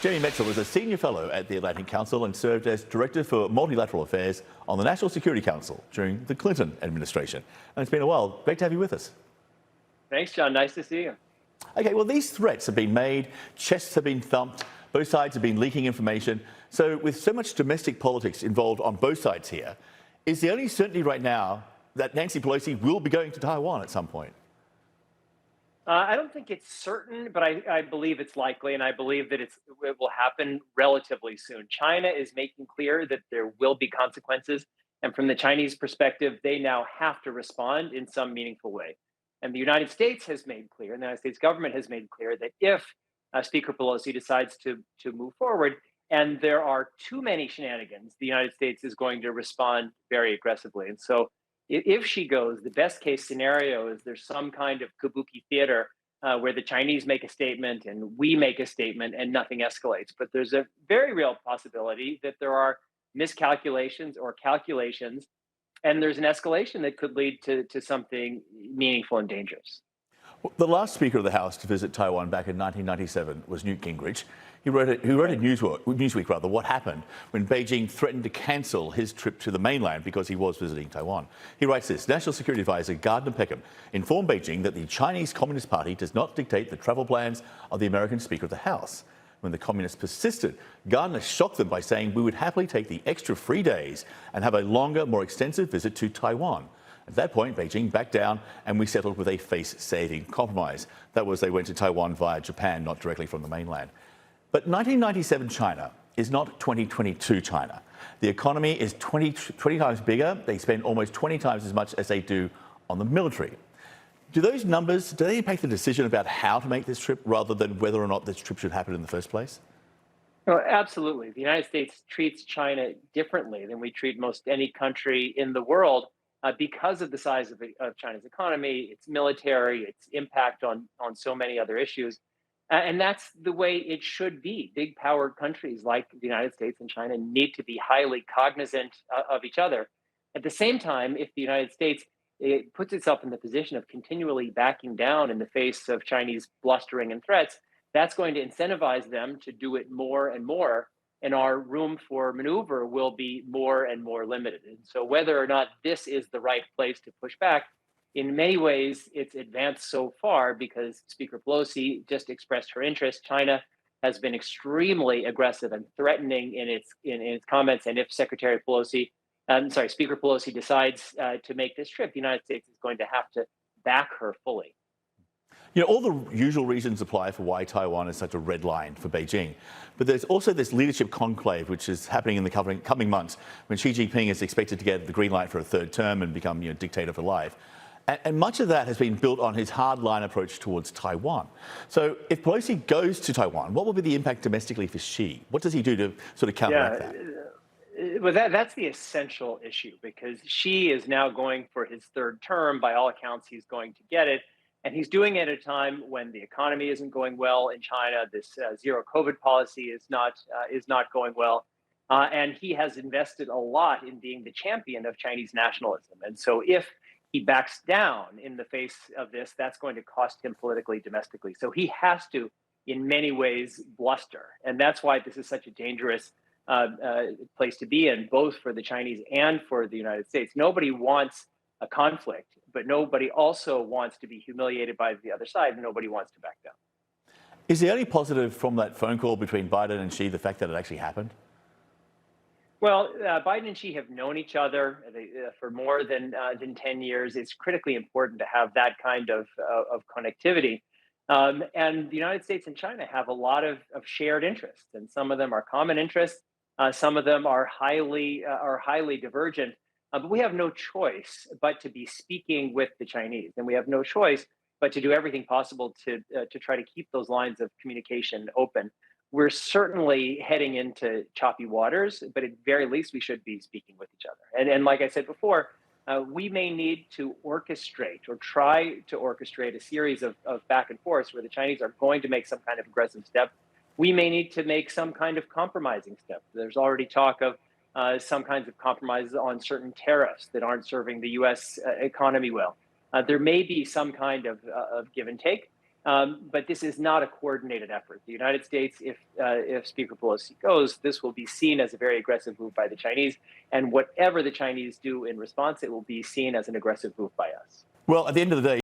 Jamie Metzl is a senior fellow at the Atlantic Council and served as Director for Multilateral Affairs on the National Security Council during the Clinton administration. And it's been a while. Great to have you with us. Thanks, John. Nice to see you. Okay, well, these threats have been made, chests have been thumped, both sides have been leaking information. So with so much domestic politics involved on both sides here, is the only certainty right now that Nancy Pelosi will be going to Taiwan at some point? I don't think it's certain, but I believe it's likely, and I believe that it will happen relatively soon. China is making clear that there will be consequences, and from the Chinese perspective, they now have to respond in some meaningful way. And the United States has made clear, and the United States government has made clear that if Speaker Pelosi decides to move forward, and there are too many shenanigans, the United States is going to respond very aggressively. And so if she goes, the best case scenario is there's some kind of kabuki theater where the Chinese make a statement and we make a statement and nothing escalates. But there's a very real possibility that there are miscalculations or calculations, and there's an escalation that could lead to something meaningful and dangerous. The last Speaker of the House to visit Taiwan back in 1997 was Newt Gingrich. He wrote in Newsweek, what happened when Beijing threatened to cancel his trip to the mainland because he was visiting Taiwan. He writes this: National Security Advisor Gardner Peckham informed Beijing that the Chinese Communist Party does not dictate the travel plans of the American Speaker of the House. When the communists persisted, Gardner shocked them by saying we would happily take the extra 3 days and have a longer, more extensive visit to Taiwan. At that point, Beijing backed down and we settled with a face-saving compromise. That was, they went to Taiwan via Japan, not directly from the mainland. But 1997 China is not 2022 China. The economy is 20 times bigger. They spend almost 20 times as much as they do on the military. Do those numbers, do they impact the decision about how to make this trip rather than whether or not this trip should happen in the first place? Oh, absolutely. The United States treats China differently than we treat most any country in the world because of the size of China's economy, its military, its impact on so many other issues. And that's the way it should be. Big power countries like the United States and China need to be highly cognizant of each other. At the same time, if the United States puts itself in the position of continually backing down in the face of Chinese blustering and threats, that's going to incentivize them to do it more and more. And our room for maneuver will be more and more limited. And so whether or not this is the right place to push back, in many ways, it's advanced so far because Speaker Pelosi just expressed her interest. China has been extremely aggressive and threatening in its comments. And if Speaker Pelosi decides to make this trip, the United States is going to have to back her fully. You know, all the usual reasons apply for why Taiwan is such a red line for Beijing. But there's also this leadership conclave, which is happening in the coming months, when Xi Jinping is expected to get the green light for a third term and become dictator for life. And much of that has been built on his hardline approach towards Taiwan. So if Pelosi goes to Taiwan, what will be the impact domestically for Xi? What does he do to sort of counteract that? Well, that's the essential issue, because Xi is now going for his third term. By all accounts, he's going to get it. And he's doing it at a time when the economy isn't going well in China. This zero COVID policy is not going well. And he has invested a lot in being the champion of Chinese nationalism. And so if he backs down in the face of this, that's going to cost him politically, domestically. So he has to, in many ways, bluster. And that's why this is such a dangerous place to be in, both for the Chinese and for the United States. Nobody wants a conflict, but nobody also wants to be humiliated by the other side, and nobody wants to back down. Is the only positive from that phone call between Biden and Xi the fact that it actually happened? Well, Biden and Xi have known each other for more than 10 years. It's critically important to have that kind of connectivity. And the United States and China have a lot of shared interests, and some of them are common interests. Some of them are highly divergent. But we have no choice but to be speaking with the Chinese, and we have no choice but to do everything possible to try to keep those lines of communication open. We're certainly heading into choppy waters, but at very least we should be speaking with each other. And like I said before, we may need to orchestrate or try to orchestrate a series of back and forths where the Chinese are going to make some kind of aggressive step. We may need to make some kind of compromising step. There's already talk of some kinds of compromises on certain tariffs that aren't serving the U.S. economy well. There may be some kind of give and take. But this is not a coordinated effort. The United States, if Speaker Pelosi goes, this will be seen as a very aggressive move by the Chinese. And whatever the Chinese do in response, it will be seen as an aggressive move by us. Well, at the end of the day,